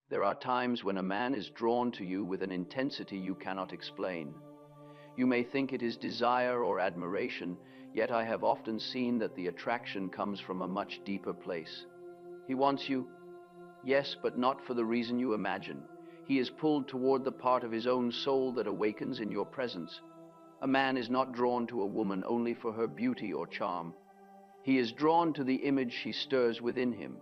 There are times when a man is drawn to you with an intensity you cannot explain. You may think it is desire or admiration, yet I have often seen that the attraction comes from a much deeper place. He wants you, yes, but not for the reason you imagine. He is pulled toward the part of his own soul that awakens in your presence. A man is not drawn to a woman only for her beauty or charm. He is drawn to the image she stirs within him.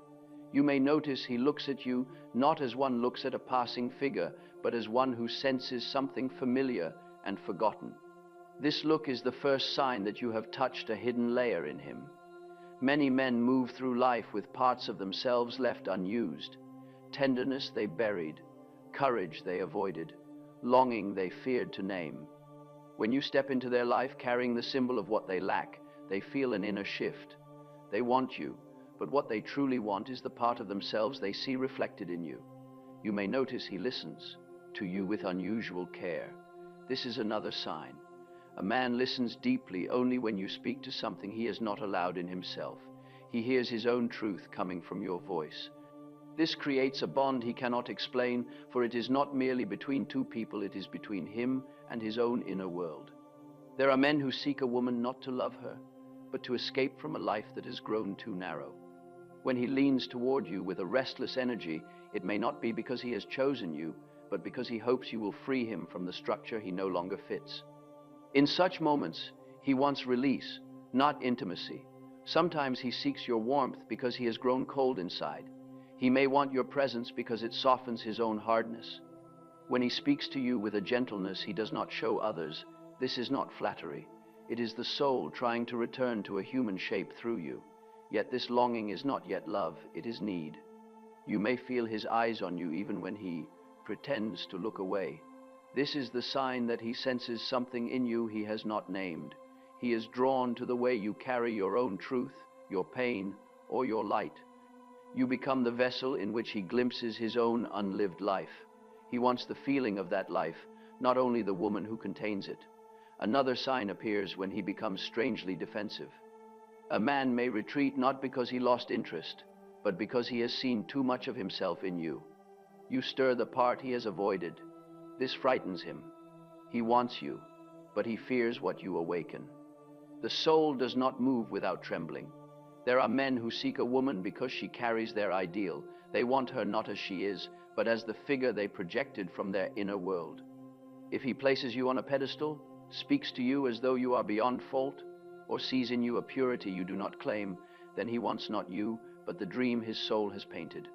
You may notice he looks at you not as one looks at a passing figure, but as one who senses something familiar and forgotten. This look is the first sign that you have touched a hidden layer in him. Many men move through life with parts of themselves left unused. Tenderness they buried, courage they avoided, longing they feared to name. When you step into their life carrying the symbol of what they lack, they feel an inner shift. They want you, but what they truly want is the part of themselves they see reflected in you. You may notice he listens to you with unusual care. This is another sign. A man listens deeply only when you speak to something he has not allowed in himself. He hears his own truth coming from your voice. This creates a bond he cannot explain, for it is not merely between two people, it is between him and his own inner world. There are men who seek a woman not to love her, but to escape from a life that has grown too narrow. When he leans toward you with a restless energy, it may not be because he has chosen you, but because he hopes you will free him from the structure he no longer fits. In such moments, he wants release, not intimacy. Sometimes he seeks your warmth because he has grown cold inside. He may want your presence because it softens his own hardness. When he speaks to you with a gentleness he does not show others, this is not flattery. It is the soul trying to return to a human shape through you. Yet this longing is not yet love, it is need. You may feel his eyes on you even when he pretends to look away. This is the sign that he senses something in you he has not named. He is drawn to the way you carry your own truth, your pain, or your light. You become the vessel in which he glimpses his own unlived life. He wants the feeling of that life, not only the woman who contains it. Another sign appears when he becomes strangely defensive. A man may retreat not because he lost interest, but because he has seen too much of himself in you. You stir the part he has avoided. This frightens him. He wants you, but he fears what you awaken. The soul does not move without trembling. There are men who seek a woman because she carries their ideal. They want her not as she is, but as the figure they projected from their inner world. If he places you on a pedestal, speaks to you as though you are beyond fault, or sees in you a purity you do not claim, then he wants not you, but the dream his soul has painted.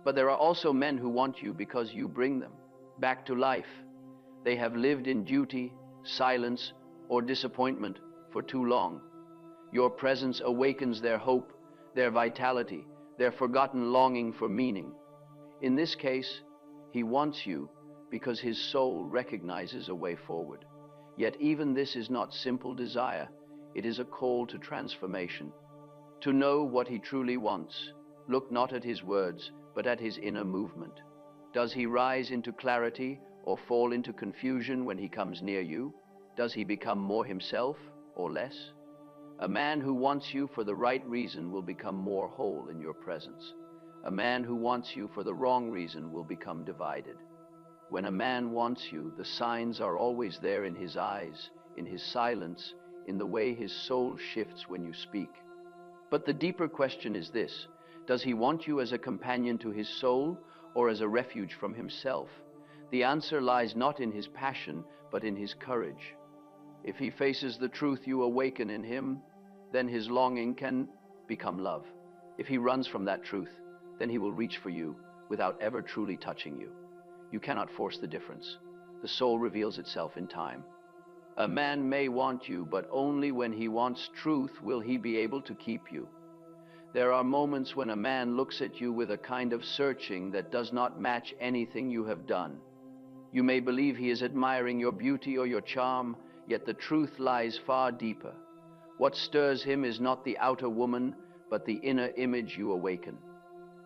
But there are also men who want you because you bring them back to life. They have lived in duty, silence, or disappointment for too long. Your presence awakens their hope, their vitality, their forgotten longing for meaning. In this case, he wants you because his soul recognizes a way forward. Yet even this is not simple desire. It is a call to transformation. To know what he truly wants, look not at his words, but at his inner movement. Does he rise into clarity or fall into confusion when he comes near you? Does he become more himself or less? A man who wants you for the right reason will become more whole in your presence. A man who wants you for the wrong reason will become divided. When a man wants you, the signs are always there in his eyes, in his silence, in the way his soul shifts when you speak. But the deeper question is this: does he want you as a companion to his soul or as a refuge from himself? The answer lies not in his passion, but in his courage. If he faces the truth you awaken in him, then his longing can become love. If he runs from that truth, then he will reach for you without ever truly touching you. You cannot force the difference. The soul reveals itself in time. A man may want you, but only when he wants truth will he be able to keep you. There are moments when a man looks at you with a kind of searching that does not match anything you have done. You may believe he is admiring your beauty or your charm, yet the truth lies far deeper. What stirs him is not the outer woman, but the inner image you awaken.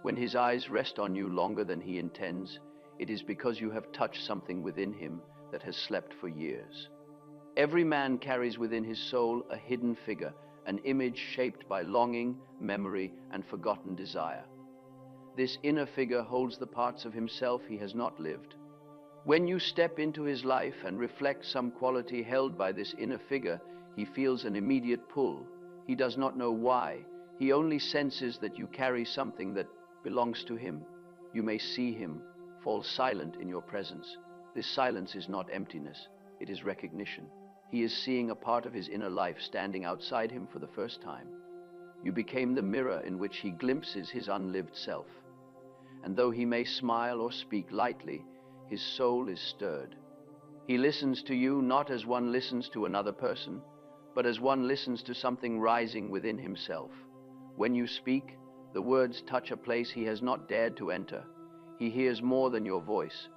When his eyes rest on you longer than he intends, it is because you have touched something within him that has slept for years. Every man carries within his soul a hidden figure, an image shaped by longing, memory, and forgotten desire. This inner figure holds the parts of himself he has not lived. When you step into his life and reflect some quality held by this inner figure, he feels an immediate pull. He does not know why. He only senses that you carry something that belongs to him. You may see him fall silent in your presence. This silence is not emptiness, it is recognition. He is seeing a part of his inner life standing outside him for the first time. You became the mirror in which he glimpses his unlived self. And though he may smile or speak lightly, his soul is stirred. He listens to you not as one listens to another person, but as one listens to something rising within himself. When you speak, the words touch a place he has not dared to enter. He hears more than your voice.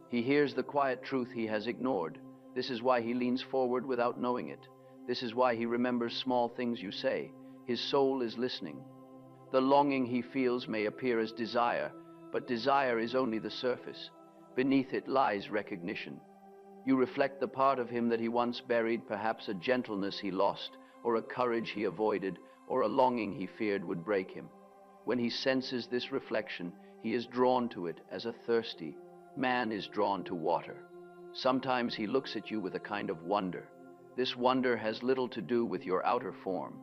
He hears the quiet truth he has ignored. This is why he leans forward without knowing it. This is why he remembers small things you say. His soul is listening. The longing he feels may appear as desire, but desire is only the surface. Beneath it lies recognition. You reflect the part of him that he once buried, perhaps a gentleness he lost, or a courage he avoided, or a longing he feared would break him. When he senses this reflection, he is drawn to it as a thirsty man is drawn to water. Sometimes he looks at you with a kind of wonder. This wonder has little to do with your outer form.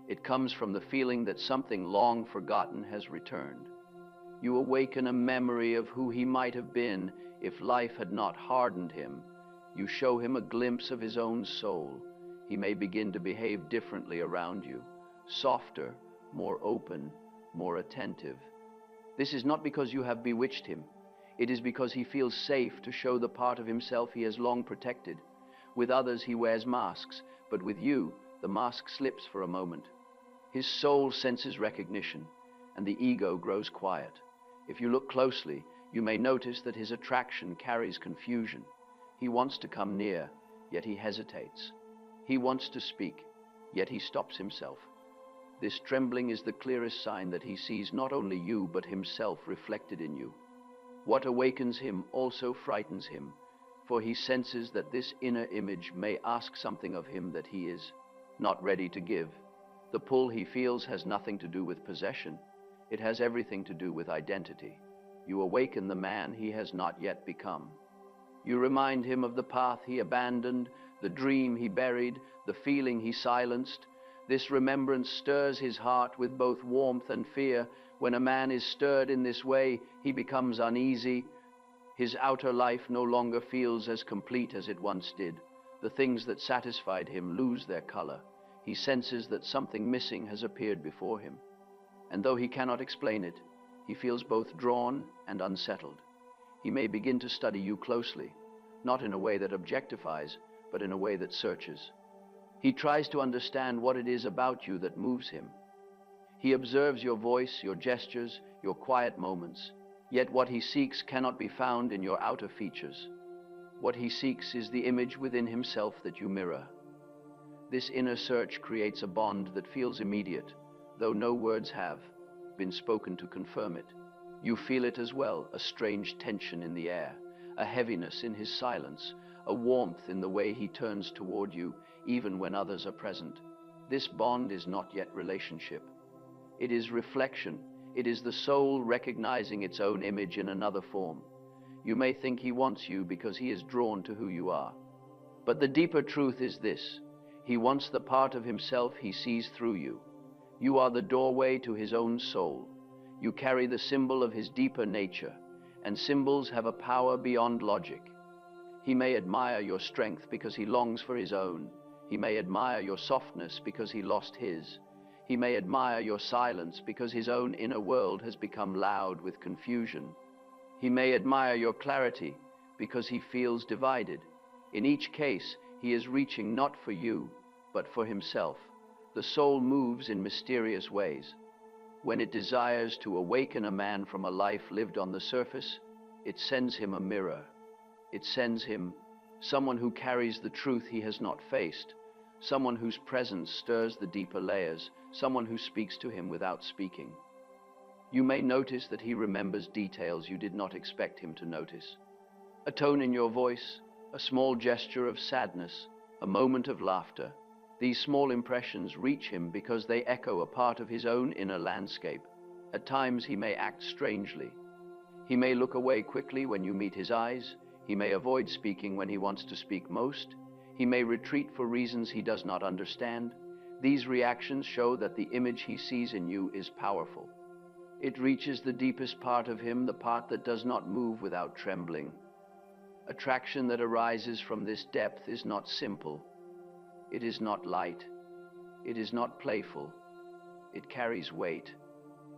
It comes from the feeling that something long forgotten has returned. You awaken a memory of who he might have been if life had not hardened him. You show him a glimpse of his own soul. He may begin to behave differently around you, softer, more open, more attentive. This is not because you have bewitched him. It is because he feels safe to show the part of himself he has long protected. With others he wears masks, but with you, the mask slips for a moment. His soul senses recognition, and the ego grows quiet. If you look closely, you may notice that his attraction carries confusion. He wants to come near, yet he hesitates. He wants to speak, yet he stops himself. This trembling is the clearest sign that he sees not only you, but himself reflected in you. What awakens him also frightens him, for he senses that this inner image may ask something of him that he is not ready to give. The pull he feels has nothing to do with possession. It has everything to do with identity. You awaken the man he has not yet become. You remind him of the path he abandoned, the dream he buried, the feeling he silenced. This remembrance stirs his heart with both warmth and fear. When a man is stirred in this way, he becomes uneasy. His outer life no longer feels as complete as it once did. The things that satisfied him lose their color. He senses that something missing has appeared before him. And though he cannot explain it, he feels both drawn and unsettled. He may begin to study you closely, not in a way that objectifies, but in a way that searches. He tries to understand what it is about you that moves him. He observes your voice, your gestures, your quiet moments, yet what he seeks cannot be found in your outer features. What he seeks is the image within himself that you mirror. This inner search creates a bond that feels immediate, though no words have been spoken to confirm it. You feel it as well, a strange tension in the air, a heaviness in his silence, a warmth in the way he turns toward you, even when others are present. This bond is not yet relationship. It is reflection. It is the soul recognizing its own image in another form. You may think he wants you because he is drawn to who you are. But the deeper truth is this: he wants the part of himself he sees through you. You are the doorway to his own soul. You carry the symbol of his deeper nature, and symbols have a power beyond logic. He may admire your strength because he longs for his own. He may admire your softness because he lost his. He may admire your silence because his own inner world has become loud with confusion. He may admire your clarity because he feels divided. In each case, he is reaching not for you, but for himself. The soul moves in mysterious ways. When it desires to awaken a man from a life lived on the surface, it sends him a mirror. It sends him someone who carries the truth he has not faced, someone whose presence stirs the deeper layers, someone who speaks to him without speaking. You may notice that he remembers details you did not expect him to notice. A tone in your voice, a small gesture of sadness, a moment of laughter. These small impressions reach him because they echo a part of his own inner landscape. At times he may act strangely. He may look away quickly when you meet his eyes. He may avoid speaking when he wants to speak most. He may retreat for reasons he does not understand. These reactions show that the image he sees in you is powerful. It reaches the deepest part of him, the part that does not move without trembling. Attraction that arises from this depth is not simple. It is not light. It is not playful. It carries weight.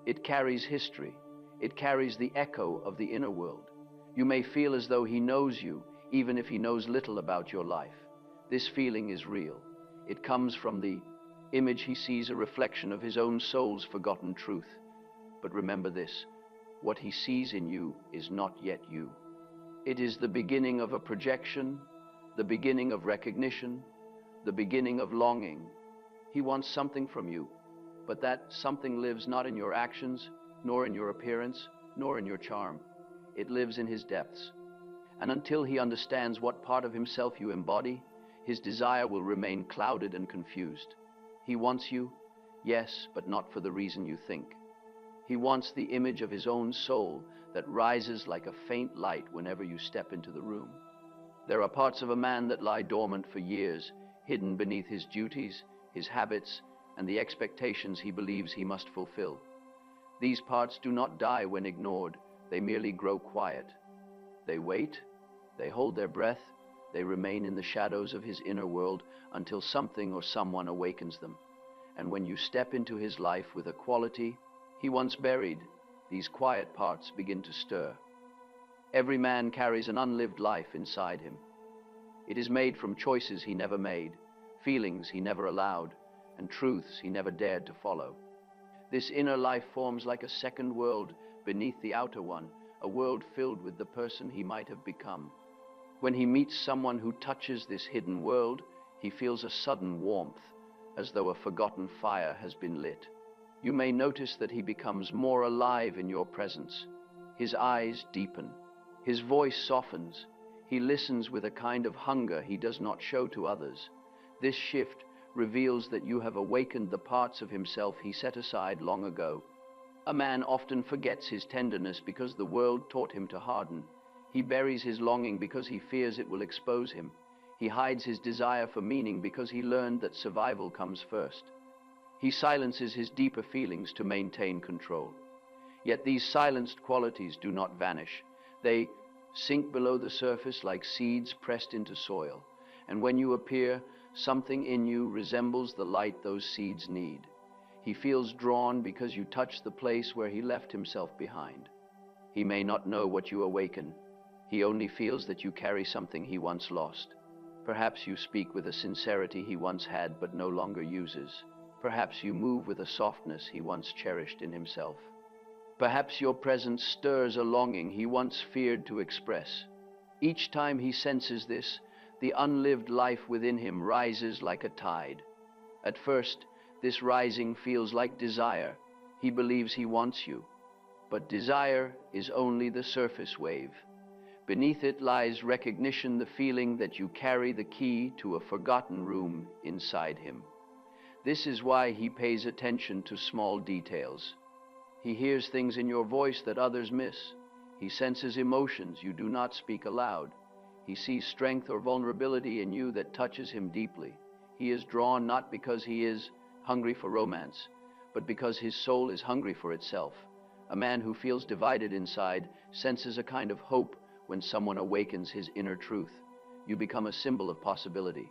It carries history. It carries the echo of the inner world. You may feel as though he knows you, even if he knows little about your life. This feeling is real. It comes from the image he sees, a reflection of his own soul's forgotten truth. But remember this, what he sees in you is not yet you. It is the beginning of a projection, the beginning of recognition, the beginning of longing. He wants something from you, but that something lives not in your actions, nor in your appearance, nor in your charm. It lives in his depths. And until he understands what part of himself you embody, his desire will remain clouded and confused. He wants you, yes, but not for the reason you think. He wants the image of his own soul that rises like a faint light whenever you step into the room. There are parts of a man that lie dormant for years, hidden beneath his duties, his habits, and the expectations he believes he must fulfill. These parts do not die when ignored. They merely grow quiet. They wait, they hold their breath, they remain in the shadows of his inner world until something or someone awakens them. And when you step into his life with a quality he once buried, these quiet parts begin to stir. Every man carries an unlived life inside him. It is made from choices he never made, feelings he never allowed, and truths he never dared to follow. This inner life forms like a second world beneath the outer one, a world filled with the person he might have become. When he meets someone who touches this hidden world, he feels a sudden warmth, as though a forgotten fire has been lit. You may notice that he becomes more alive in your presence. His eyes deepen. His voice softens. He listens with a kind of hunger he does not show to others. This shift reveals that you have awakened the parts of himself he set aside long ago. A man often forgets his tenderness because the world taught him to harden. He buries his longing because he fears it will expose him. He hides his desire for meaning because he learned that survival comes first. He silences his deeper feelings to maintain control. Yet these silenced qualities do not vanish. They sink below the surface like seeds pressed into soil. And when you appear, something in you resembles the light those seeds need. He feels drawn because you touch the place where he left himself behind. He may not know what you awaken. He only feels that you carry something he once lost. Perhaps you speak with a sincerity he once had but no longer uses. Perhaps you move with a softness he once cherished in himself. Perhaps your presence stirs a longing he once feared to express. Each time he senses this, the unlived life within him rises like a tide. At first, this rising feels like desire. He believes he wants you. But desire is only the surface wave. Beneath it lies recognition, the feeling that you carry the key to a forgotten room inside him. This is why he pays attention to small details. He hears things in your voice that others miss. He senses emotions you do not speak aloud. He sees strength or vulnerability in you that touches him deeply. He is drawn not because he is hungry for romance, but because his soul is hungry for itself. A man who feels divided inside senses a kind of hope when someone awakens his inner truth. You become a symbol of possibility,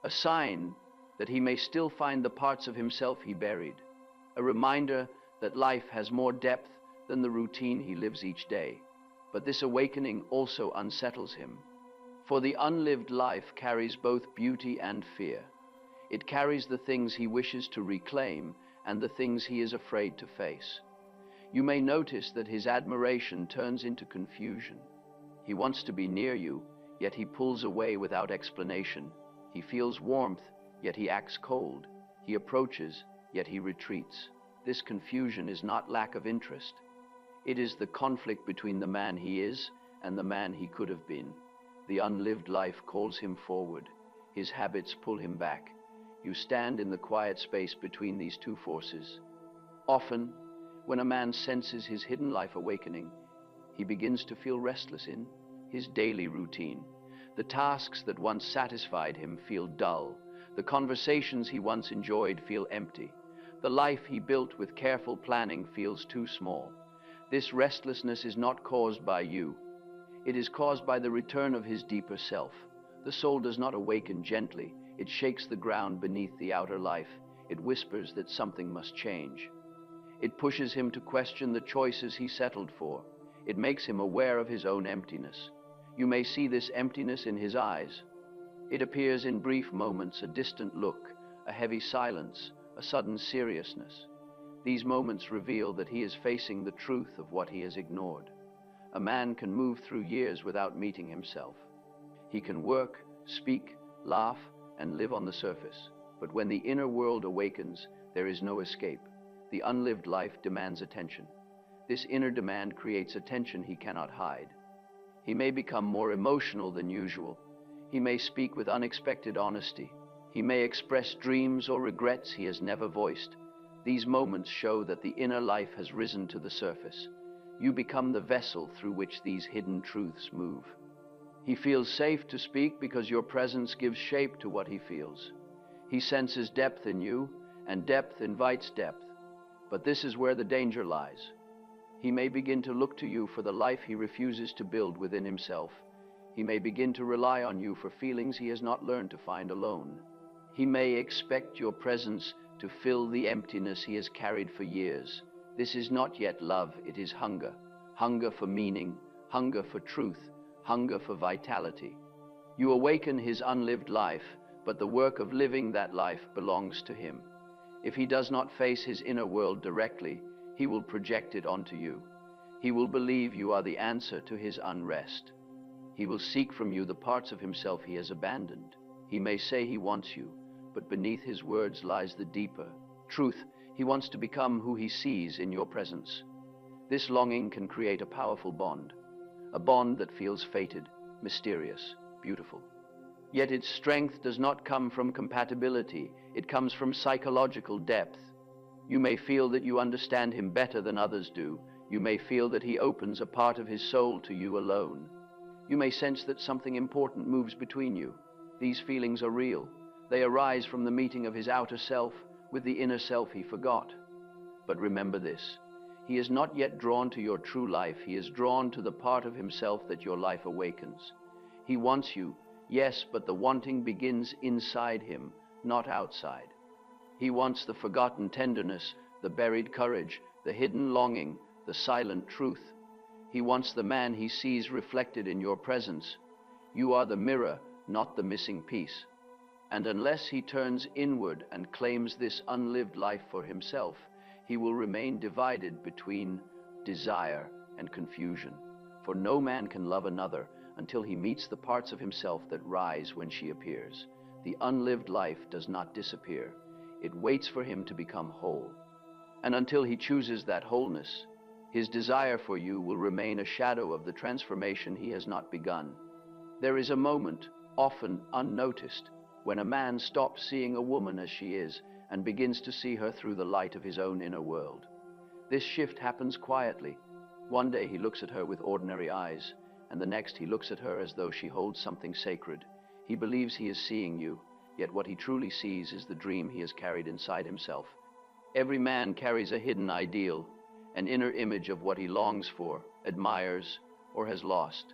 a sign that he may still find the parts of himself he buried, a reminder that life has more depth than the routine he lives each day. But this awakening also unsettles him, for the unlived life carries both beauty and fear. It carries the things he wishes to reclaim and the things he is afraid to face. You may notice that his admiration turns into confusion. He wants to be near you, yet he pulls away without explanation. He feels warmth, yet he acts cold. He approaches, yet he retreats. This confusion is not lack of interest. It is the conflict between the man he is and the man he could have been. The unlived life calls him forward. His habits pull him back. You stand in the quiet space between these two forces. Often, When a man senses his hidden life awakening, he begins to feel restless in his daily routine. The tasks that once satisfied him feel dull. The conversations he once enjoyed feel empty. The life he built with careful planning feels too small. This restlessness is not caused by you. It is caused by the return of his deeper self. The soul does not awaken gently. It shakes the ground beneath the outer life. It whispers that something must change. It pushes him to question the choices he settled for. It makes him aware of his own emptiness. You may see this emptiness in his eyes. It appears in brief moments, a distant look, a heavy silence, a sudden seriousness. These moments reveal that he is facing the truth of what he has ignored. A man can move through years without meeting himself. He can work, speak, laugh, and live on the surface. But when the inner world awakens, there is no escape. The unlived life demands attention. This inner demand creates a tension he cannot hide. He may become more emotional than usual. He may speak with unexpected honesty. He may express dreams or regrets he has never voiced. These moments show that the inner life has risen to the surface. You become the vessel through which these hidden truths move. He feels safe to speak because your presence gives shape to what he feels. He senses depth in you, and depth invites depth. But this is where the danger lies. He may begin to look to you for the life he refuses to build within himself. He may begin to rely on you for feelings he has not learned to find alone. He may expect your presence to fill the emptiness he has carried for years. This is not yet love, it is hunger. Hunger for meaning, hunger for truth, hunger for vitality. You awaken his unlived life, but the work of living that life belongs to him. If he does not face his inner world directly, he will project it onto you. He will believe you are the answer to his unrest. He will seek from you the parts of himself he has abandoned. He may say he wants you, but beneath his words lies the deeper truth. He wants to become who he sees in your presence. This longing can create a powerful bond, a bond that feels fated, mysterious, beautiful. Yet its strength does not come from compatibility, it comes from psychological depth. You may feel that you understand him better than others do. You may feel that he opens a part of his soul to you alone. You may sense that something important moves between you. These feelings are real. They arise from the meeting of his outer self with the inner self he forgot. But remember this, he is not yet drawn to your true life. He is drawn to the part of himself that your life awakens. He wants you, yes, but the wanting begins inside him, not outside. He wants the forgotten tenderness, the buried courage, the hidden longing, the silent truth. He wants the man he sees reflected in your presence. You are the mirror, not the missing piece. And unless he turns inward and claims this unlived life for himself, he will remain divided between desire and confusion. For no man can love another until he meets the parts of himself that rise when she appears. The unlived life does not disappear. It waits for him to become whole. And until he chooses that wholeness, his desire for you will remain a shadow of the transformation he has not begun. There is a moment, often unnoticed, when a man stops seeing a woman as she is and begins to see her through the light of his own inner world. This shift happens quietly. One day he looks at her with ordinary eyes, and the next he looks at her as though she holds something sacred. He believes he is seeing you, yet what he truly sees is the dream he has carried inside himself. Every man carries a hidden ideal, an inner image of what he longs for, admires, or has lost.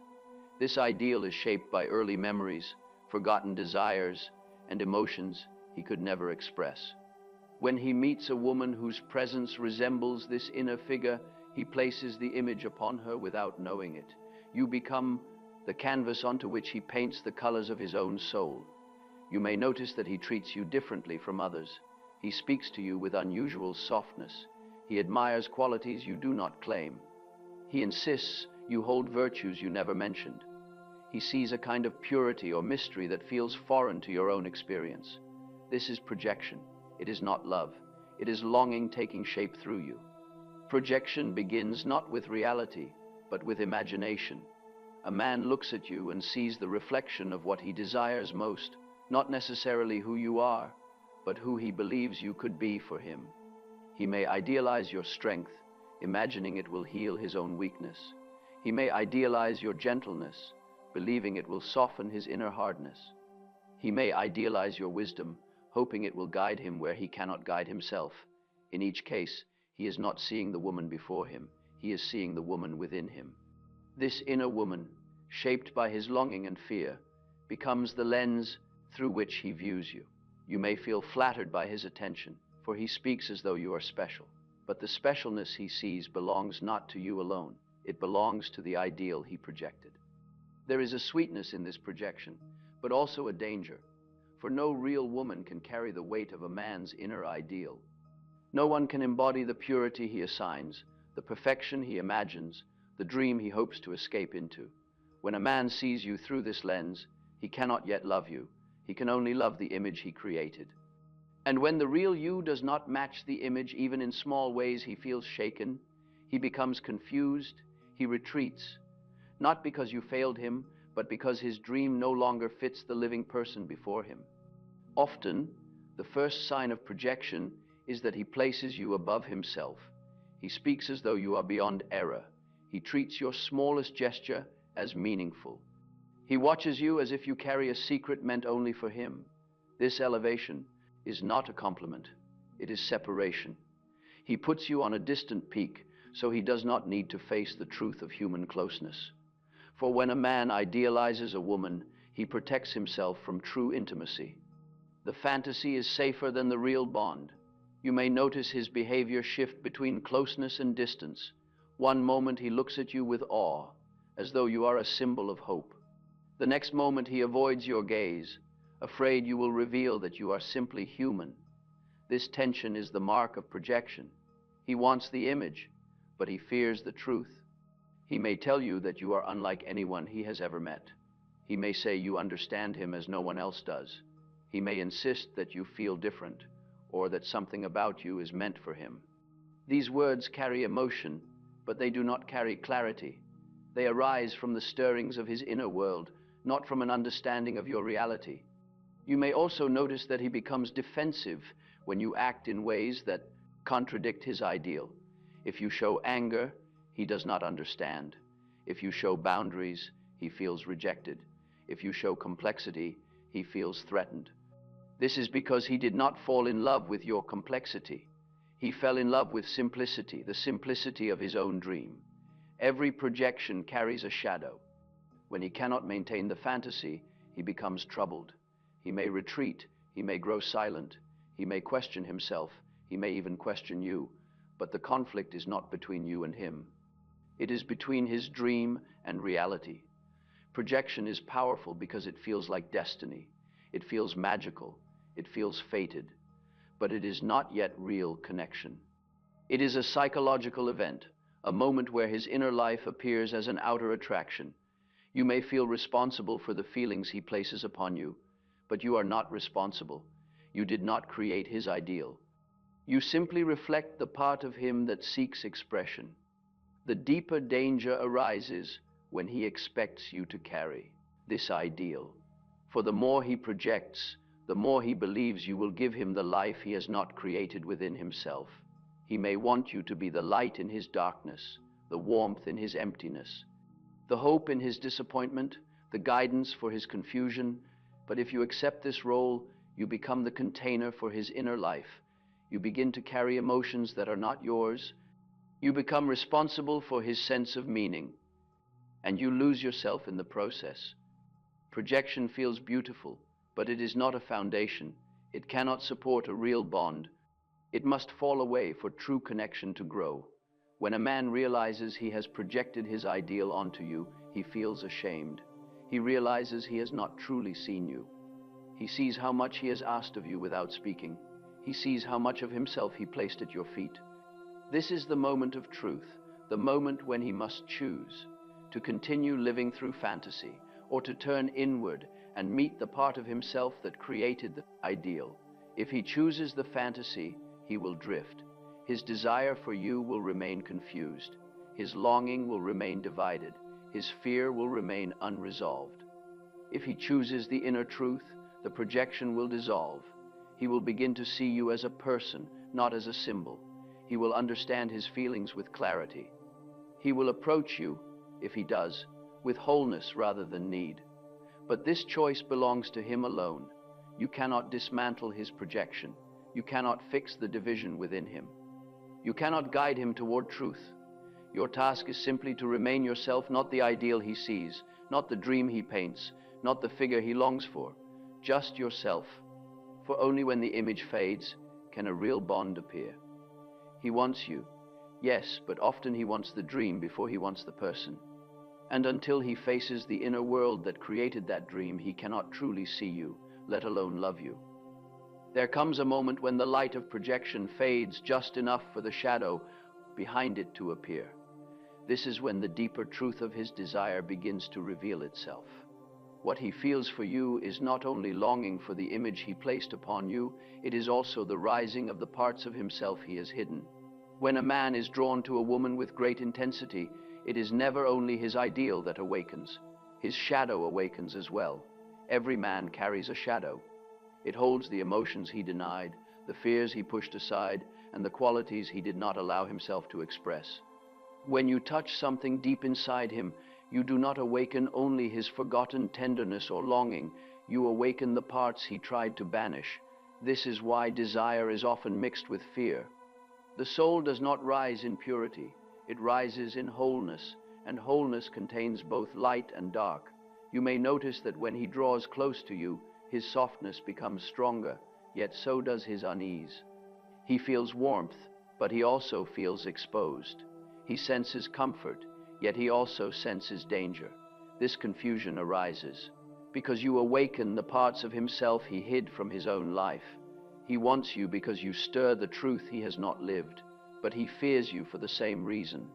This ideal is shaped by early memories, forgotten desires, and emotions he could never express. When he meets a woman whose presence resembles this inner figure, he places the image upon her without knowing it. You become the canvas onto which he paints the colors of his own soul. You may notice that he treats you differently from others. He speaks to you with unusual softness. He admires qualities you do not claim. He insists you hold virtues you never mentioned. He sees a kind of purity or mystery that feels foreign to your own experience. This is projection. It is not love. It is longing taking shape through you. Projection begins not with reality, but with imagination. A man looks at you and sees the reflection of what he desires most, not necessarily who you are, but who he believes you could be for him. He may idealize your strength, imagining it will heal his own weakness. He may idealize your gentleness, believing it will soften his inner hardness. He may idealize your wisdom, hoping it will guide him where he cannot guide himself. In each case, he is not seeing the woman before him, he is seeing the woman within him. This inner woman, shaped by his longing and fear, becomes the lens through which he views you. You may feel flattered by his attention, for he speaks as though you are special. But the specialness he sees belongs not to you alone. It belongs to the ideal he projected. There is a sweetness in this projection, but also a danger, for no real woman can carry the weight of a man's inner ideal. No one can embody the purity he assigns, the perfection he imagines, the dream he hopes to escape into. When a man sees you through this lens, he cannot yet love you. He can only love the image he created. And when the real you does not match the image, even in small ways, he feels shaken. He becomes confused. He retreats, not because you failed him, but because his dream no longer fits the living person before him. Often, the first sign of projection is that he places you above himself. He speaks as though you are beyond error. He treats your smallest gesture as meaningful. He watches you as if you carry a secret meant only for him. This elevation is not a compliment. It is separation. He puts you on a distant peak, so he does not need to face the truth of human closeness. For when a man idealizes a woman, he protects himself from true intimacy. The fantasy is safer than the real bond. You may notice his behavior shift between closeness and distance. One moment he looks at you with awe, as though you are a symbol of hope. The next moment he avoids your gaze, afraid you will reveal that you are simply human. This tension is the mark of projection. He wants the image, but he fears the truth. He may tell you that you are unlike anyone he has ever met. He may say you understand him as no one else does. He may insist that you feel different, or that something about you is meant for him. These words carry emotion, but they do not carry clarity. They arise from the stirrings of his inner world, not from an understanding of your reality. You may also notice that he becomes defensive when you act in ways that contradict his ideal. If you show anger, he does not understand. If you show boundaries, he feels rejected. If you show complexity, he feels threatened. This is because he did not fall in love with your complexity. He fell in love with simplicity, the simplicity of his own dream. Every projection carries a shadow. When he cannot maintain the fantasy, he becomes troubled. He may retreat, he may grow silent, he may question himself, he may even question you, but the conflict is not between you and him. It is between his dream and reality. Projection is powerful because it feels like destiny. It feels magical. It feels fated. But it is not yet real connection. It is a psychological event, a moment where his inner life appears as an outer attraction. You may feel responsible for the feelings he places upon you, but you are not responsible. You did not create his ideal. You simply reflect the part of him that seeks expression. The deeper danger arises when he expects you to carry this ideal. For the more he projects, the more he believes you will give him the life he has not created within himself. He may want you to be the light in his darkness, the warmth in his emptiness, the hope in his disappointment, the guidance for his confusion. But if you accept this role, you become the container for his inner life. You begin to carry emotions that are not yours. You become responsible for his sense of meaning, and you lose yourself in the process. Projection feels beautiful, but it is not a foundation. It cannot support a real bond. It must fall away for true connection to grow. When a man realizes he has projected his ideal onto you, he feels ashamed. He realizes he has not truly seen you. He sees how much he has asked of you without speaking. He sees how much of himself he placed at your feet. This is the moment of truth, the moment when he must choose to continue living through fantasy, or to turn inward and meet the part of himself that created the ideal. If he chooses the fantasy, he will drift. His desire for you will remain confused. His longing will remain divided. His fear will remain unresolved. If he chooses the inner truth, the projection will dissolve. He will begin to see you as a person, not as a symbol. He will understand his feelings with clarity. He will approach you, if he does, with wholeness rather than need. But this choice belongs to him alone. You cannot dismantle his projection. You cannot fix the division within him. You cannot guide him toward truth. Your task is simply to remain yourself, not the ideal he sees, not the dream he paints, not the figure he longs for, just yourself. For only when the image fades can a real bond appear. He wants you, yes, but often he wants the dream before he wants the person. And until he faces the inner world that created that dream, he cannot truly see you, let alone love you. There comes a moment when the light of projection fades just enough for the shadow behind it to appear. This is when the deeper truth of his desire begins to reveal itself. What he feels for you is not only longing for the image he placed upon you, it is also the rising of the parts of himself he has hidden. When a man is drawn to a woman with great intensity, it is never only his ideal that awakens. His shadow awakens as well. Every man carries a shadow. It holds the emotions he denied, the fears he pushed aside, and the qualities he did not allow himself to express. When you touch something deep inside him, you do not awaken only his forgotten tenderness or longing, you awaken the parts he tried to banish. This is why desire is often mixed with fear. The soul does not rise in purity, it rises in wholeness, and wholeness contains both light and dark. You may notice that when he draws close to you, his softness becomes stronger, yet so does his unease. He feels warmth, but he also feels exposed. He senses comfort, yet he also senses danger. This confusion arises because you awaken the parts of himself he hid from his own life. He wants you because you stir the truth he has not lived, but he fears you for the same reason.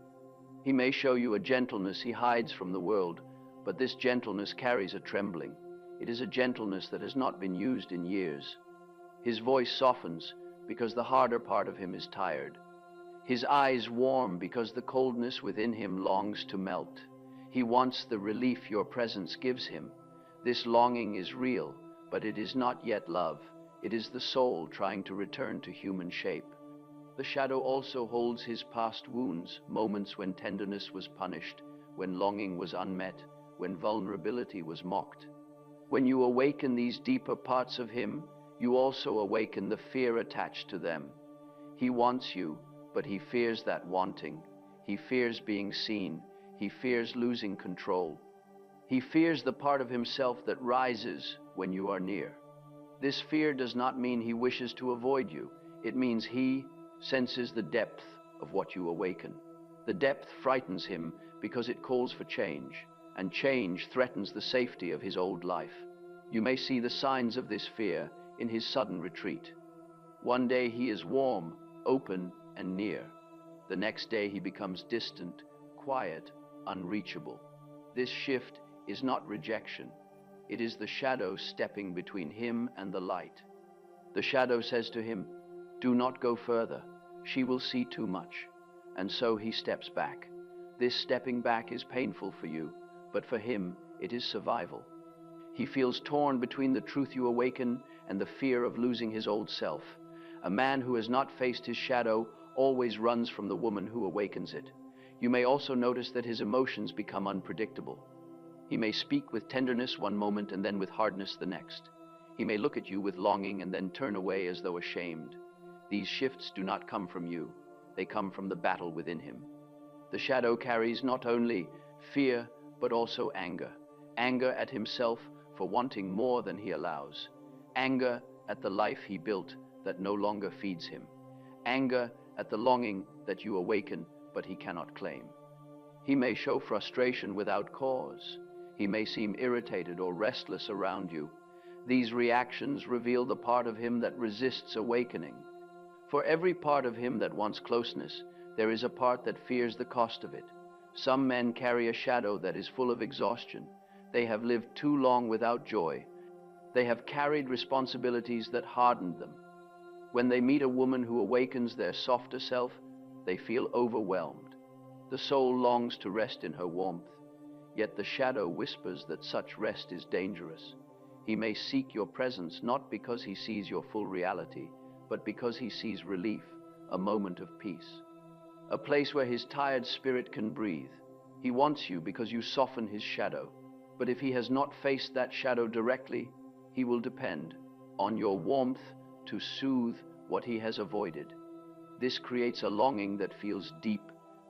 He may show you a gentleness he hides from the world, but this gentleness carries a trembling. It is a gentleness that has not been used in years. His voice softens because the harder part of him is tired. His eyes warm because the coldness within him longs to melt. He wants the relief your presence gives him. This longing is real, but it is not yet love. It is the soul trying to return to human shape. The shadow also holds his past wounds, moments when tenderness was punished, when longing was unmet, when vulnerability was mocked. When you awaken these deeper parts of him, you also awaken the fear attached to them. He wants you, but he fears that wanting. He fears being seen. He fears losing control. He fears the part of himself that rises when you are near. This fear does not mean he wishes to avoid you. It means he senses the depth of what you awaken. The depth frightens him because it calls for change, and change threatens the safety of his old life. You may see the signs of this fear in his sudden retreat. One day he is warm, open, and near. The next day he becomes distant, quiet, unreachable. This shift is not rejection. It is the shadow stepping between him and the light. The shadow says to him, "Do not go further. She will see too much." And so he steps back. This stepping back is painful for you, but for him it is survival. He feels torn between the truth you awaken and the fear of losing his old self. A man who has not faced his shadow always runs from the woman who awakens it. You may also notice that his emotions become unpredictable. He may speak with tenderness one moment and then with hardness the next. He may look at you with longing and then turn away as though ashamed. These shifts do not come from you. They come from the battle within him. The shadow carries not only fear, but also anger. Anger at himself for wanting more than he allows. Anger at the life he built that no longer feeds him. Anger at the longing that you awaken, but he cannot claim. He may show frustration without cause. He may seem irritated or restless around you. These reactions reveal the part of him that resists awakening. For every part of him that wants closeness, there is a part that fears the cost of it. Some men carry a shadow that is full of exhaustion. They have lived too long without joy. They have carried responsibilities that hardened them. When they meet a woman who awakens their softer self, they feel overwhelmed. The soul longs to rest in her warmth, yet the shadow whispers that such rest is dangerous. He may seek your presence not because he sees your full reality, but because he sees relief, a moment of peace, a place where his tired spirit can breathe. He wants you because you soften his shadow, but if he has not faced that shadow directly, he will depend on your warmth to soothe what he has avoided. This creates a longing that feels deep,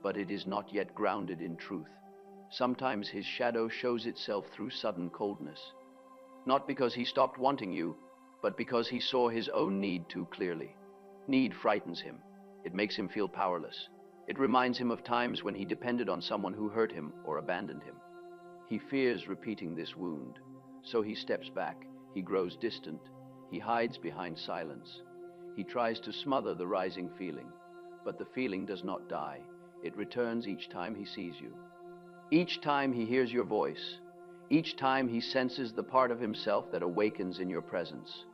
but it is not yet grounded in truth. Sometimes his shadow shows itself through sudden coldness, not because he stopped wanting you, but because he saw his own need too clearly. Need frightens him. It makes him feel powerless. It reminds him of times when he depended on someone who hurt him or abandoned him. He fears repeating this wound, so he steps back. He grows distant. He hides behind silence. He tries to smother the rising feeling, but the feeling does not die. It returns each time he sees you. Each time he hears your voice. Each time he senses the part of himself that awakens in your presence.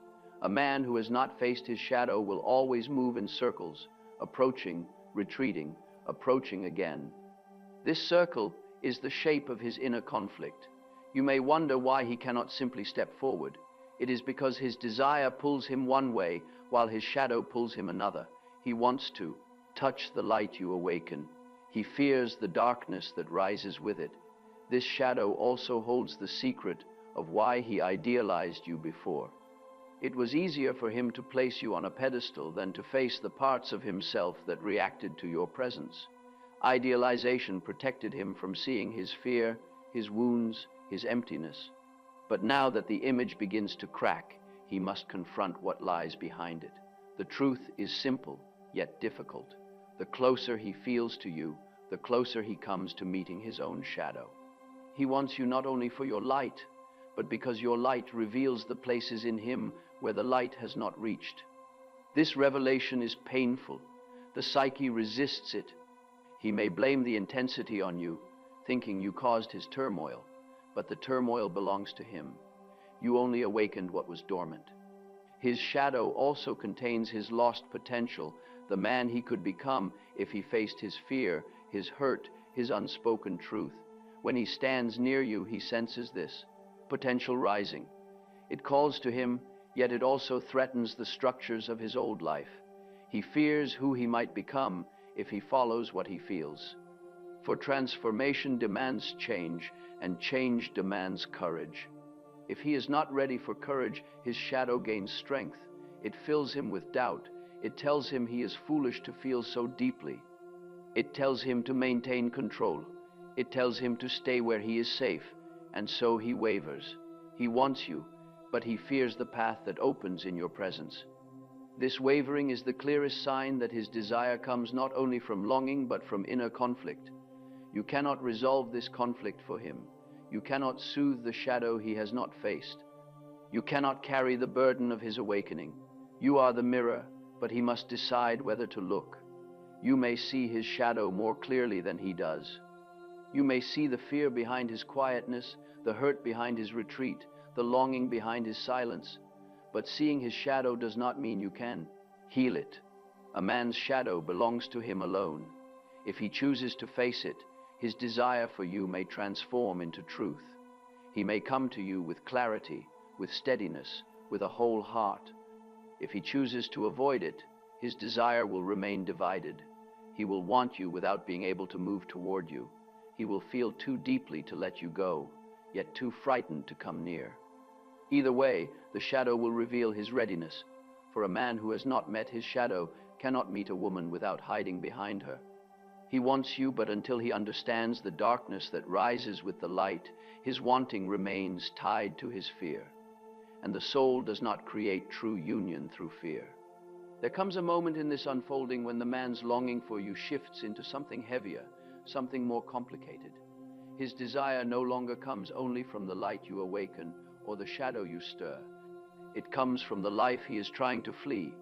A man who has not faced his shadow will always move in circles, approaching, retreating, approaching again. This circle is the shape of his inner conflict. You may wonder why he cannot simply step forward. It is because his desire pulls him one way, while his shadow pulls him another. He wants to touch the light you awaken. He fears the darkness that rises with it. This shadow also holds the secret of why he idealized you before. It was easier for him to place you on a pedestal than to face the parts of himself that reacted to your presence. Idealization protected him from seeing his fear, his wounds, his emptiness. But now that the image begins to crack, he must confront what lies behind it. The truth is simple, yet difficult. The closer he feels to you, the closer he comes to meeting his own shadow. He wants you not only for your light, but because your light reveals the places in him where the light has not reached. This revelation is painful. The psyche resists it. He may blame the intensity on you, thinking you caused his turmoil, but the turmoil belongs to him. You only awakened what was dormant. His shadow also contains his lost potential, the man he could become if he faced his fear, his hurt, his unspoken truth. When he stands near you, he senses this potential rising. It calls to him, yet it also threatens the structures of his old life. He fears who he might become if he follows what he feels. For transformation demands change, and change demands courage. If he is not ready for courage, his shadow gains strength. It fills him with doubt. It tells him he is foolish to feel so deeply. It tells him to maintain control. It tells him to stay where he is safe, and so he wavers. He wants you, but he fears the path that opens in your presence. This wavering is the clearest sign that his desire comes not only from longing, but from inner conflict. You cannot resolve this conflict for him. You cannot soothe the shadow he has not faced. You cannot carry the burden of his awakening. You are the mirror, but he must decide whether to look. You may see his shadow more clearly than he does. You may see the fear behind his quietness, the hurt behind his retreat, the longing behind his silence. But seeing his shadow does not mean you can heal it. A man's shadow belongs to him alone. If he chooses to face it, his desire for you may transform into truth. He may come to you with clarity, with steadiness, with a whole heart. If he chooses to avoid it, his desire will remain divided. He will want you without being able to move toward you. He will feel too deeply to let you go, yet too frightened to come near. Either way, the shadow will reveal his readiness, for a man who has not met his shadow cannot meet a woman without hiding behind her. He wants you, but until he understands the darkness that rises with the light, his wanting remains tied to his fear. And the soul does not create true union through fear. There comes a moment in this unfolding when the man's longing for you shifts into something heavier, something more complicated. His desire no longer comes only from the light you awaken or the shadow you stir. It comes from the life he is trying to flee.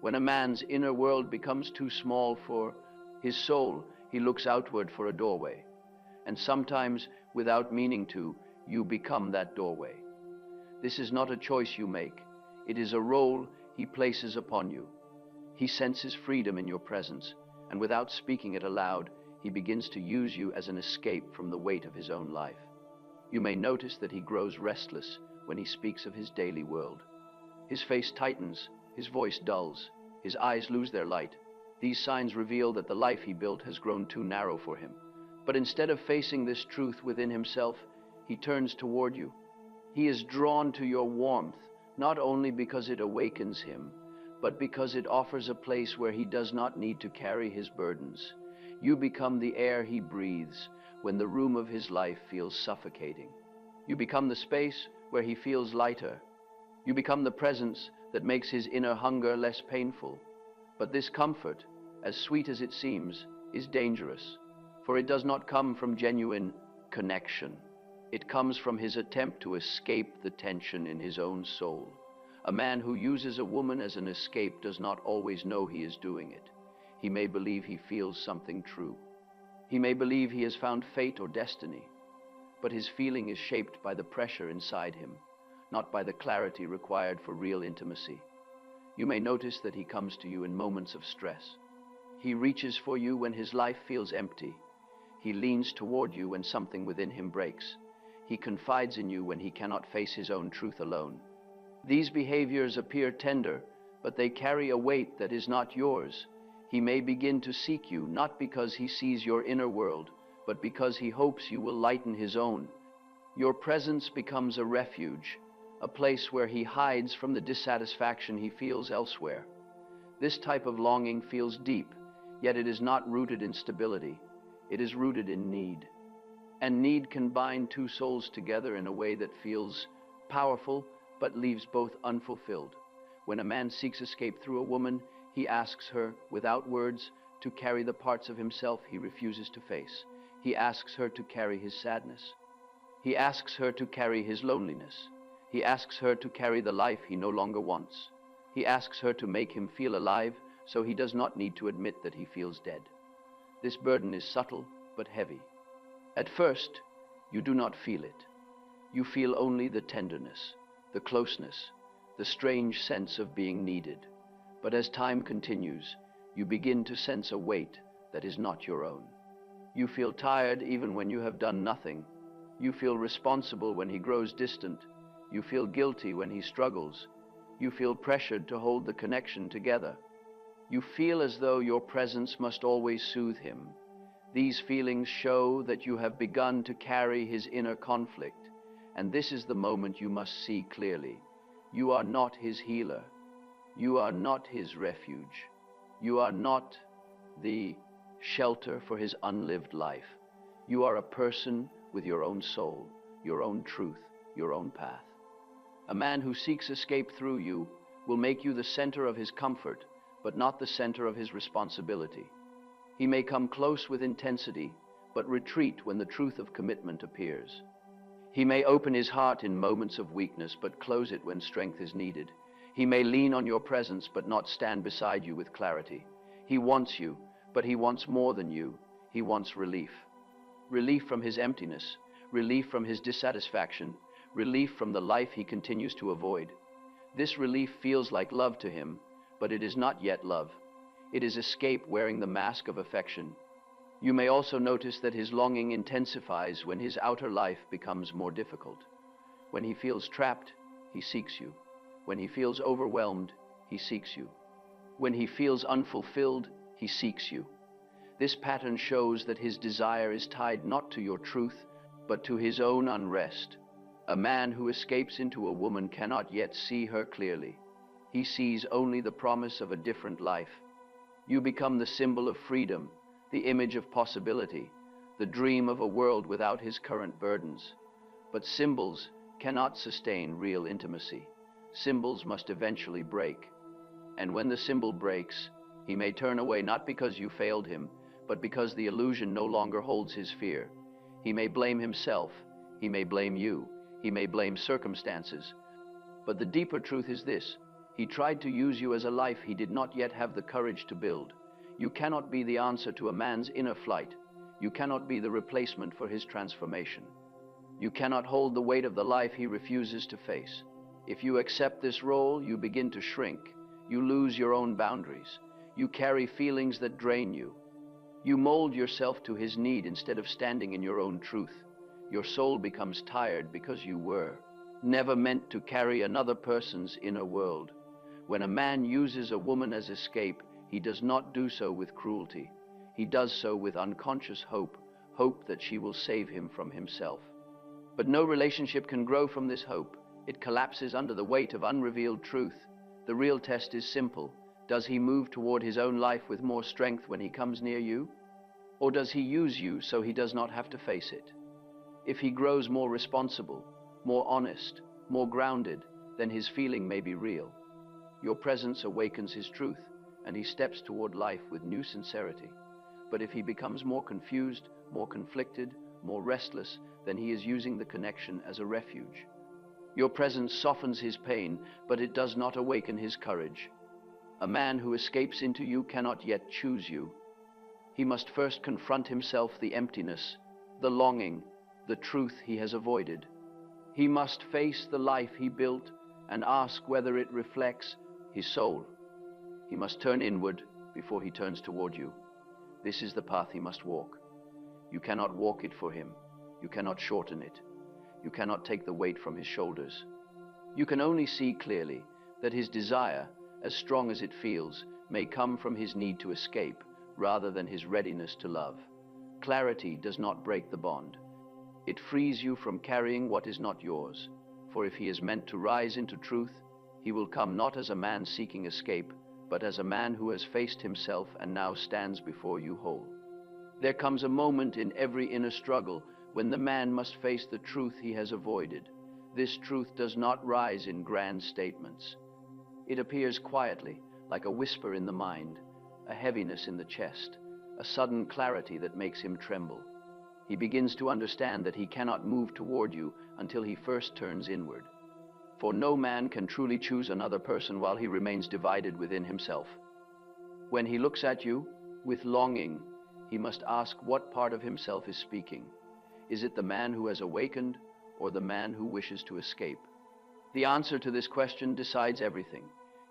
When a man's inner world becomes too small for his soul, he looks outward for a doorway. And sometimes, without meaning to, you become that doorway. This is not a choice you make. It is a role he places upon you. He senses freedom in your presence, and without speaking it aloud, he begins to use you as an escape from the weight of his own life. You may notice that he grows restless when he speaks of his daily world. His face tightens, his voice dulls, his eyes lose their light. These signs reveal that the life he built has grown too narrow for him. But instead of facing this truth within himself, he turns toward you. He is drawn to your warmth, not only because it awakens him, but because it offers a place where he does not need to carry his burdens. You become the air he breathes when the room of his life feels suffocating. You become the space where he feels lighter. You become the presence that makes his inner hunger less painful. But this comfort, as sweet as it seems, is dangerous, for it does not come from genuine connection. It comes from his attempt to escape the tension in his own soul. A man who uses a woman as an escape does not always know he is doing it. He may believe he feels something true. He may believe he has found fate or destiny, but his feeling is shaped by the pressure inside him, not by the clarity required for real intimacy. You may notice that he comes to you in moments of stress. He reaches for you when his life feels empty. He leans toward you when something within him breaks. He confides in you when he cannot face his own truth alone. These behaviors appear tender, but they carry a weight that is not yours. He may begin to seek you, not because he sees your inner world, but because he hopes you will lighten his own. Your presence becomes a refuge, a place where he hides from the dissatisfaction he feels elsewhere. This type of longing feels deep, yet it is not rooted in stability. It is rooted in need. And need can bind two souls together in a way that feels powerful, but leaves both unfulfilled. When a man seeks escape through a woman, he asks her, without words, to carry the parts of himself he refuses to face. He asks her to carry his sadness. He asks her to carry his loneliness. He asks her to carry the life he no longer wants. He asks her to make him feel alive so he does not need to admit that he feels dead. This burden is subtle but heavy. At first, you do not feel it. You feel only the tenderness, the closeness, the strange sense of being needed. But as time continues, you begin to sense a weight that is not your own. You feel tired even when you have done nothing. You feel responsible when he grows distant. You feel guilty when he struggles. You feel pressured to hold the connection together. You feel as though your presence must always soothe him. These feelings show that you have begun to carry his inner conflict, and this is the moment you must see clearly. You are not his healer. You are not his refuge. You are not the shelter for his unlived life. You are a person with your own soul, your own truth, your own path. A man who seeks escape through you will make you the center of his comfort, but not the center of his responsibility. He may come close with intensity, but retreat when the truth of commitment appears. He may open his heart in moments of weakness, but close it when strength is needed. He may lean on your presence, but not stand beside you with clarity. He wants you, but he wants more than you. He wants relief. Relief from his emptiness, relief from his dissatisfaction, relief from the life he continues to avoid. This relief feels like love to him, but it is not yet love. It is escape wearing the mask of affection. You may also notice that his longing intensifies when his outer life becomes more difficult. When he feels trapped, he seeks you. When he feels overwhelmed, he seeks you. When he feels unfulfilled, he seeks you. This pattern shows that his desire is tied not to your truth, but to his own unrest. A man who escapes into a woman cannot yet see her clearly. He sees only the promise of a different life. You become the symbol of freedom, the image of possibility, the dream of a world without his current burdens. But symbols cannot sustain real intimacy. Symbols must eventually break. And when the symbol breaks, he may turn away not because you failed him, but because the illusion no longer holds his fear. He may blame himself, he may blame you, he may blame circumstances. But the deeper truth is this: he tried to use you as a life he did not yet have the courage to build. You cannot be the answer to a man's inner flight. You cannot be the replacement for his transformation. You cannot hold the weight of the life he refuses to face. If you accept this role, you begin to shrink. You lose your own boundaries. You carry feelings that drain you. You mold yourself to his need instead of standing in your own truth. Your soul becomes tired because you were never meant to carry another person's inner world. When a man uses a woman as escape, He does not do so with cruelty. He does so with unconscious hope, hope that she will save him from himself. But no relationship can grow from this hope. It collapses under the weight of unrevealed truth. The real test is simple. Does he move toward his own life with more strength when he comes near you? Or does he use you so he does not have to face it? If he grows more responsible, more honest, more grounded, then his feeling may be real. Your presence awakens his truth, and he steps toward life with new sincerity. But if he becomes more confused, more conflicted, more restless, then he is using the connection as a refuge. Your presence softens his pain, but it does not awaken his courage. A man who escapes into you cannot yet choose you. He must first confront himself the emptiness, the longing, the truth he has avoided. He must face the life he built and ask whether it reflects his soul. He must turn inward before he turns toward you. This is the path he must walk. You cannot walk it for him. You cannot shorten it. You cannot take the weight from his shoulders. You can only see clearly that his desire, as strong as it feels, may come from his need to escape rather than his readiness to love. Clarity does not break the bond. It frees you from carrying what is not yours. For if he is meant to rise into truth, he will come not as a man seeking escape, but as a man who has faced himself and now stands before you whole. There comes a moment in every inner struggle when the man must face the truth he has avoided. This truth does not rise in grand statements. It appears quietly, like a whisper in the mind, a heaviness in the chest, a sudden clarity that makes him tremble. He begins to understand that he cannot move toward you until he first turns inward. For no man can truly choose another person while he remains divided within himself. When he looks at you with longing, he must ask what part of himself is speaking. Is it the man who has awakened, or the man who wishes to escape? The answer to this question decides everything,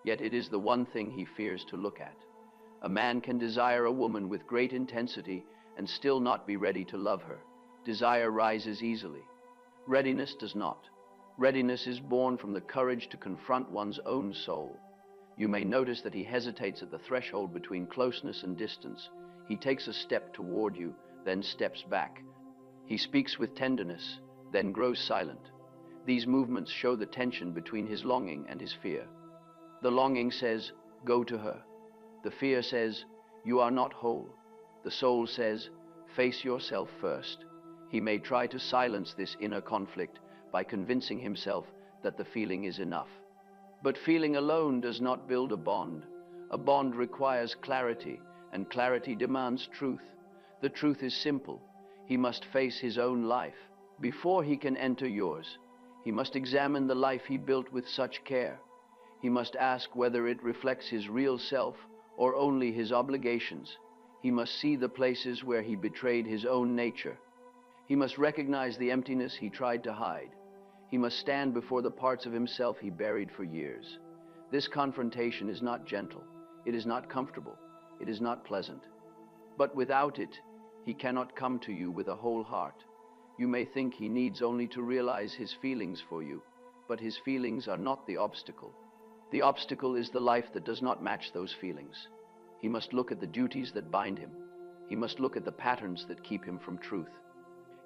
yet it is the one thing he fears to look at. A man can desire a woman with great intensity and still not be ready to love her. Desire rises easily. Readiness does not. Readiness is born from the courage to confront one's own soul. You may notice that he hesitates at the threshold between closeness and distance. He takes a step toward you, then steps back. He speaks with tenderness, then grows silent. These movements show the tension between his longing and his fear. The longing says, "Go to her." The fear says, "You are not whole." The soul says, "Face yourself first." He may try to silence this inner conflict by convincing himself that the feeling is enough. But feeling alone does not build a bond. A bond requires clarity, and clarity demands truth. The truth is simple. He must face his own life. Before he can enter yours, he must examine the life he built with such care. He must ask whether it reflects his real self or only his obligations. He must see the places where he betrayed his own nature. He must recognize the emptiness he tried to hide. He must stand before the parts of himself he buried for years. This confrontation is not gentle. It is not comfortable. It is not pleasant. But without it, he cannot come to you with a whole heart. You may think he needs only to realize his feelings for you, but his feelings are not the obstacle. The obstacle is the life that does not match those feelings. He must look at the duties that bind him. He must look at the patterns that keep him from truth.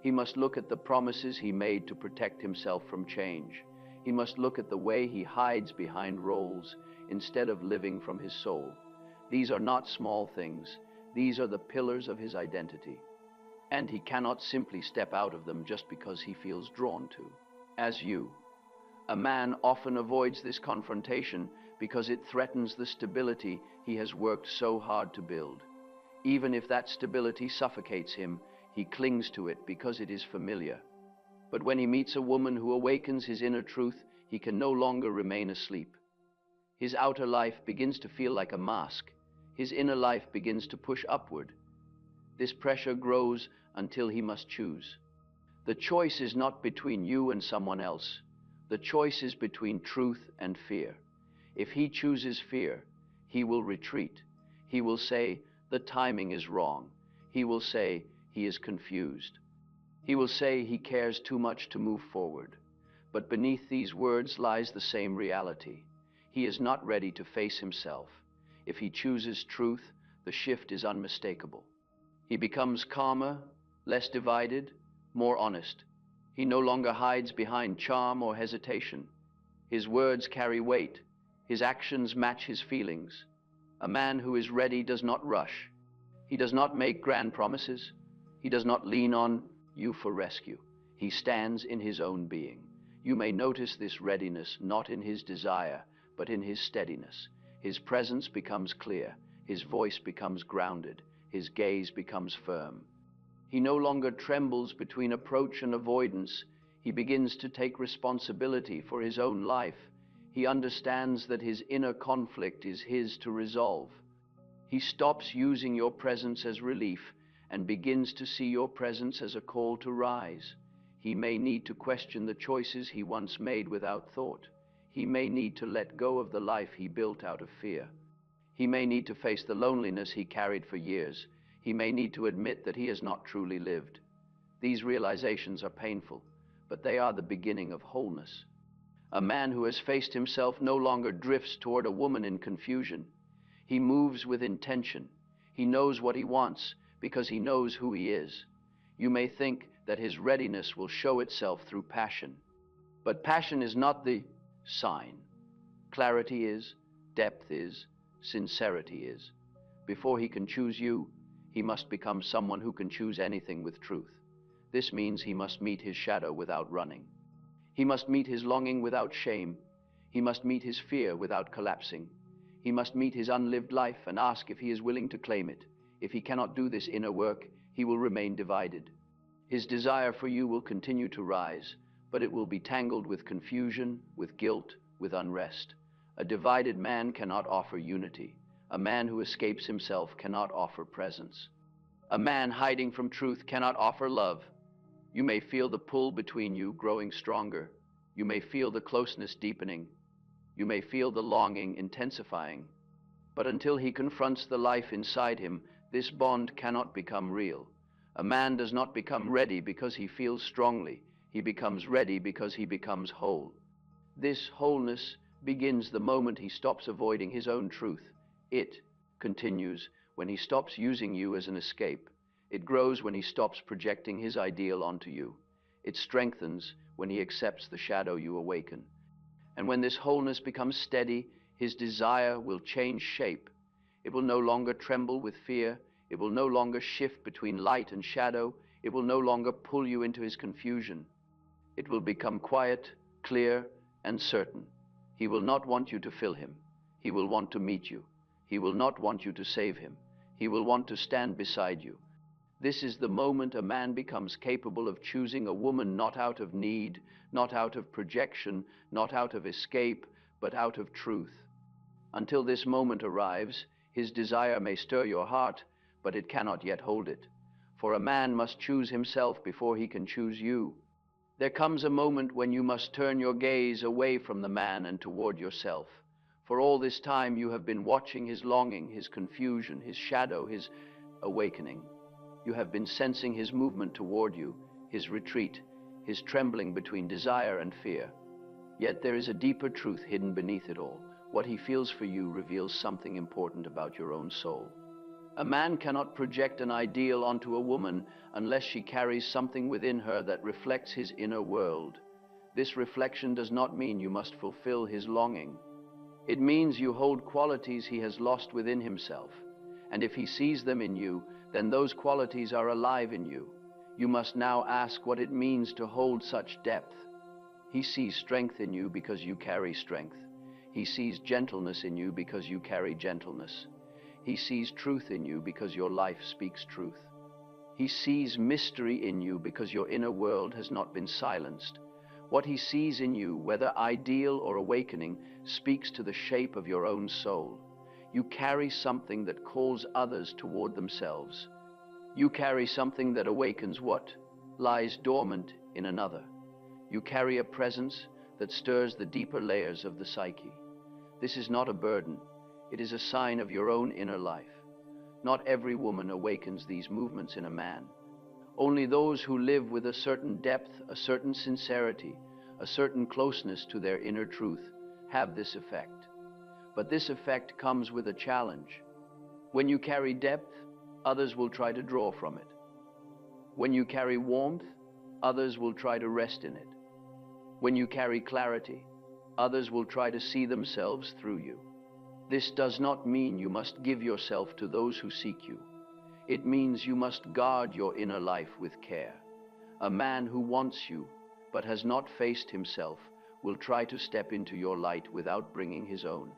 He must look at the promises he made to protect himself from change. He must look at the way he hides behind roles instead of living from his soul. These are not small things. These are the pillars of his identity. And he cannot simply step out of them just because he feels drawn to. As you, a man often avoids this confrontation because it threatens the stability he has worked so hard to build. Even if that stability suffocates him, he clings to it because it is familiar. But when he meets a woman who awakens his inner truth, he can no longer remain asleep. His outer life begins to feel like a mask. His inner life begins to push upward. This pressure grows until he must choose. The choice is not between you and someone else. The choice is between truth and fear. If he chooses fear, he will retreat. He will say, "The timing is wrong." He will say, "He is confused." He will say he cares too much to move forward. But beneath these words lies the same reality. He is not ready to face himself. If he chooses truth, the shift is unmistakable. He becomes calmer, less divided, more honest. He no longer hides behind charm or hesitation. His words carry weight. His actions match his feelings. A man who is ready does not rush. He does not make grand promises. He does not lean on you for rescue. He stands in his own being. You may notice this readiness not in his desire, but in his steadiness. His presence becomes clear. His voice becomes grounded. His gaze becomes firm. He no longer trembles between approach and avoidance. He begins to take responsibility for his own life. He understands that his inner conflict is his to resolve. He stops using your presence as relief and begins to see your presence as a call to rise. He may need to question the choices he once made without thought. He may need to let go of the life he built out of fear. He may need to face the loneliness he carried for years. He may need to admit that he has not truly lived. These realizations are painful, but they are the beginning of wholeness. A man who has faced himself no longer drifts toward a woman in confusion. He moves with intention. He knows what he wants because he knows who he is. You may think that his readiness will show itself through passion, but passion is not the sign. Clarity is, depth is, sincerity is. Before he can choose you, he must become someone who can choose anything with truth. This means he must meet his shadow without running. He must meet his longing without shame. He must meet his fear without collapsing. He must meet his unlived life and ask if he is willing to claim it. If he cannot do this inner work, he will remain divided. His desire for you will continue to rise, but it will be tangled with confusion, with guilt, with unrest. A divided man cannot offer unity. A man who escapes himself cannot offer presence. A man hiding from truth cannot offer love. You may feel the pull between you growing stronger. You may feel the closeness deepening. You may feel the longing intensifying. But until he confronts the life inside him, this bond cannot become real. A man does not become ready because he feels strongly. He becomes ready because he becomes whole. This wholeness begins the moment he stops avoiding his own truth. It continues when he stops using you as an escape. It grows when he stops projecting his ideal onto you. It strengthens when he accepts the shadow you awaken. And when this wholeness becomes steady, his desire will change shape. It will no longer tremble with fear. It will no longer shift between light and shadow. It will no longer pull you into his confusion. It will become quiet, clear, and certain. He will not want you to fill him. He will want to meet you. He will not want you to save him. He will want to stand beside you. This is the moment a man becomes capable of choosing a woman not out of need, not out of projection, not out of escape, but out of truth. Until this moment arrives, his desire may stir your heart, but it cannot yet hold it. For a man must choose himself before he can choose you. There comes a moment when you must turn your gaze away from the man and toward yourself. For all this time you have been watching his longing, his confusion, his shadow, his awakening. You have been sensing his movement toward you, his retreat, his trembling between desire and fear. Yet there is a deeper truth hidden beneath it all. What he feels for you reveals something important about your own soul. A man cannot project an ideal onto a woman unless she carries something within her that reflects his inner world. This reflection does not mean you must fulfill his longing. It means you hold qualities he has lost within himself. And if he sees them in you, then those qualities are alive in you. You must now ask what it means to hold such depth. He sees strength in you because you carry strength. He sees gentleness in you because you carry gentleness. He sees truth in you because your life speaks truth. He sees mystery in you because your inner world has not been silenced. What he sees in you, whether ideal or awakening, speaks to the shape of your own soul. You carry something that calls others toward themselves. You carry something that awakens what lies dormant in another. You carry a presence that stirs the deeper layers of the psyche. This is not a burden. It is a sign of your own inner life. Not every woman awakens these movements in a man. Only those who live with a certain depth, a certain sincerity, a certain closeness to their inner truth have this effect. But this effect comes with a challenge. When you carry depth, others will try to draw from it. When you carry warmth, others will try to rest in it. When you carry clarity, others will try to see themselves through you. This does not mean you must give yourself to those who seek you. It means you must guard your inner life with care. A man who wants you, but has not faced himself, will try to step into your light without bringing his own.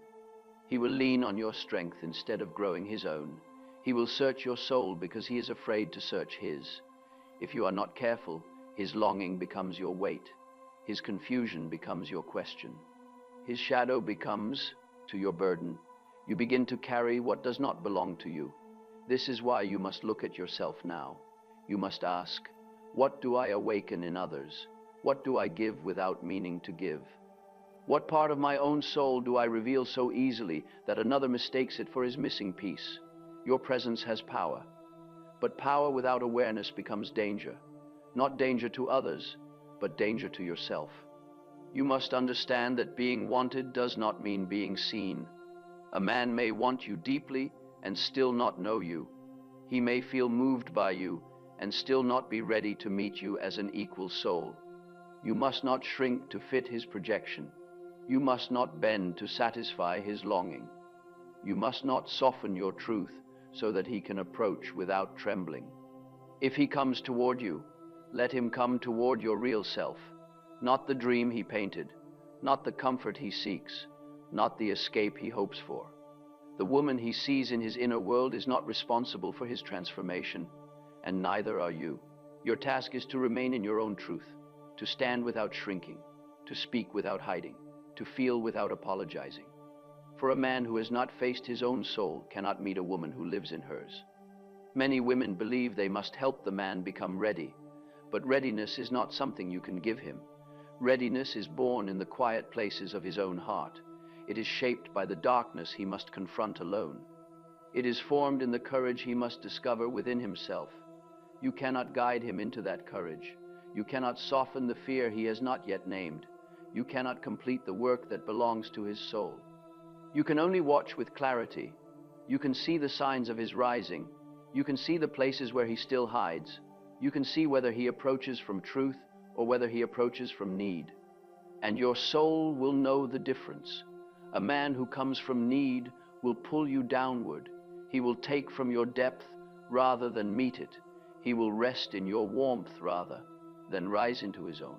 He will lean on your strength instead of growing his own. He will search your soul because he is afraid to search his. If you are not careful, his longing becomes your weight. His confusion becomes your question. His shadow becomes to your burden. You begin to carry what does not belong to you. This is why you must look at yourself now. You must ask, what do I awaken in others? What do I give without meaning to give? What part of my own soul do I reveal so easily that another mistakes it for his missing piece? Your presence has power. But power without awareness becomes danger. Not danger to others, but danger to yourself. You must understand that being wanted does not mean being seen. A man may want you deeply and still not know you. He may feel moved by you and still not be ready to meet you as an equal soul. You must not shrink to fit his projection. You must not bend to satisfy his longing. You must not soften your truth so that he can approach without trembling. If he comes toward you, let him come toward your real self, not the dream he painted, not the comfort he seeks, not the escape he hopes for. The woman he sees in his inner world is not responsible for his transformation, and neither are you. Your task is to remain in your own truth, to stand without shrinking, to speak without hiding, to feel without apologizing. For a man who has not faced his own soul cannot meet a woman who lives in hers. Many women believe they must help the man become ready, but readiness is not something you can give him. Readiness is born in the quiet places of his own heart. It is shaped by the darkness he must confront alone. It is formed in the courage he must discover within himself. You cannot guide him into that courage. You cannot soften the fear he has not yet named. You cannot complete the work that belongs to his soul. You can only watch with clarity. You can see the signs of his rising. You can see the places where he still hides. You can see whether he approaches from truth or whether he approaches from need. And your soul will know the difference. A man who comes from need will pull you downward. He will take from your depth rather than meet it. He will rest in your warmth rather than rise into his own.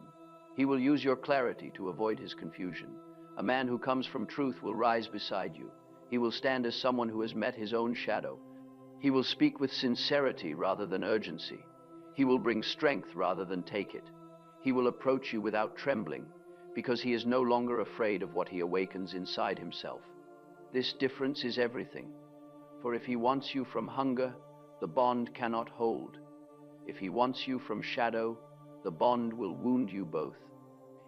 He will use your clarity to avoid his confusion. A man who comes from truth will rise beside you. He will stand as someone who has met his own shadow. He will speak with sincerity rather than urgency. He will bring strength rather than take it. He will approach you without trembling, because he is no longer afraid of what he awakens inside himself. This difference is everything. For if he wants you from hunger, the bond cannot hold. If he wants you from shadow, the bond will wound you both.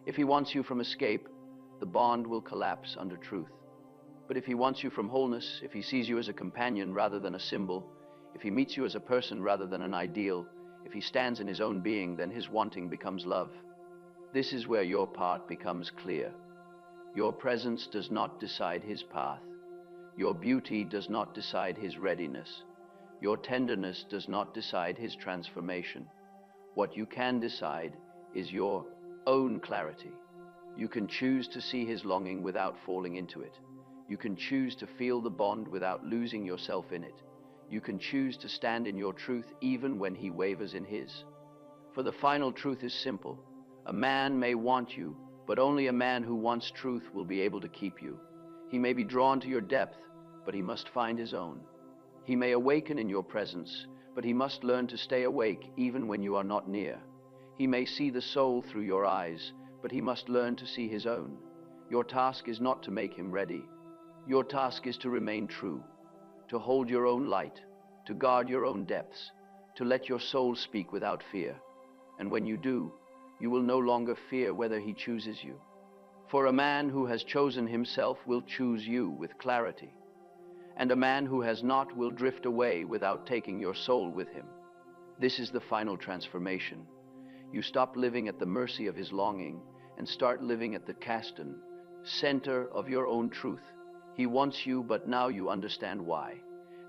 If he wants you from escape, the bond will collapse under truth. But if he wants you from wholeness, if he sees you as a companion rather than a symbol, if he meets you as a person rather than an ideal, if he stands in his own being, then his wanting becomes love. This is where your part becomes clear. Your presence does not decide his path. Your beauty does not decide his readiness. Your tenderness does not decide his transformation. What you can decide is your own clarity. You can choose to see his longing without falling into it. You can choose to feel the bond without losing yourself in it. You can choose to stand in your truth even when he wavers in his. For the final truth is simple. A man may want you, but only a man who wants truth will be able to keep you. He may be drawn to your depth, but he must find his own. He may awaken in your presence, but he must learn to stay awake even when you are not near. He may see the soul through your eyes, but he must learn to see his own. Your task is not to make him ready. Your task is to remain true, to hold your own light, to guard your own depths, to let your soul speak without fear. And when you do, you will no longer fear whether he chooses you. For a man who has chosen himself will choose you with clarity, and a man who has not will drift away without taking your soul with him. This is the final transformation. You stop living at the mercy of his longing and start living at the Kasten, center of your own truth. He wants you, but now you understand why.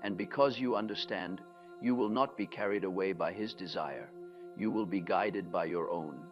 And because you understand, you will not be carried away by his desire. You will be guided by your own.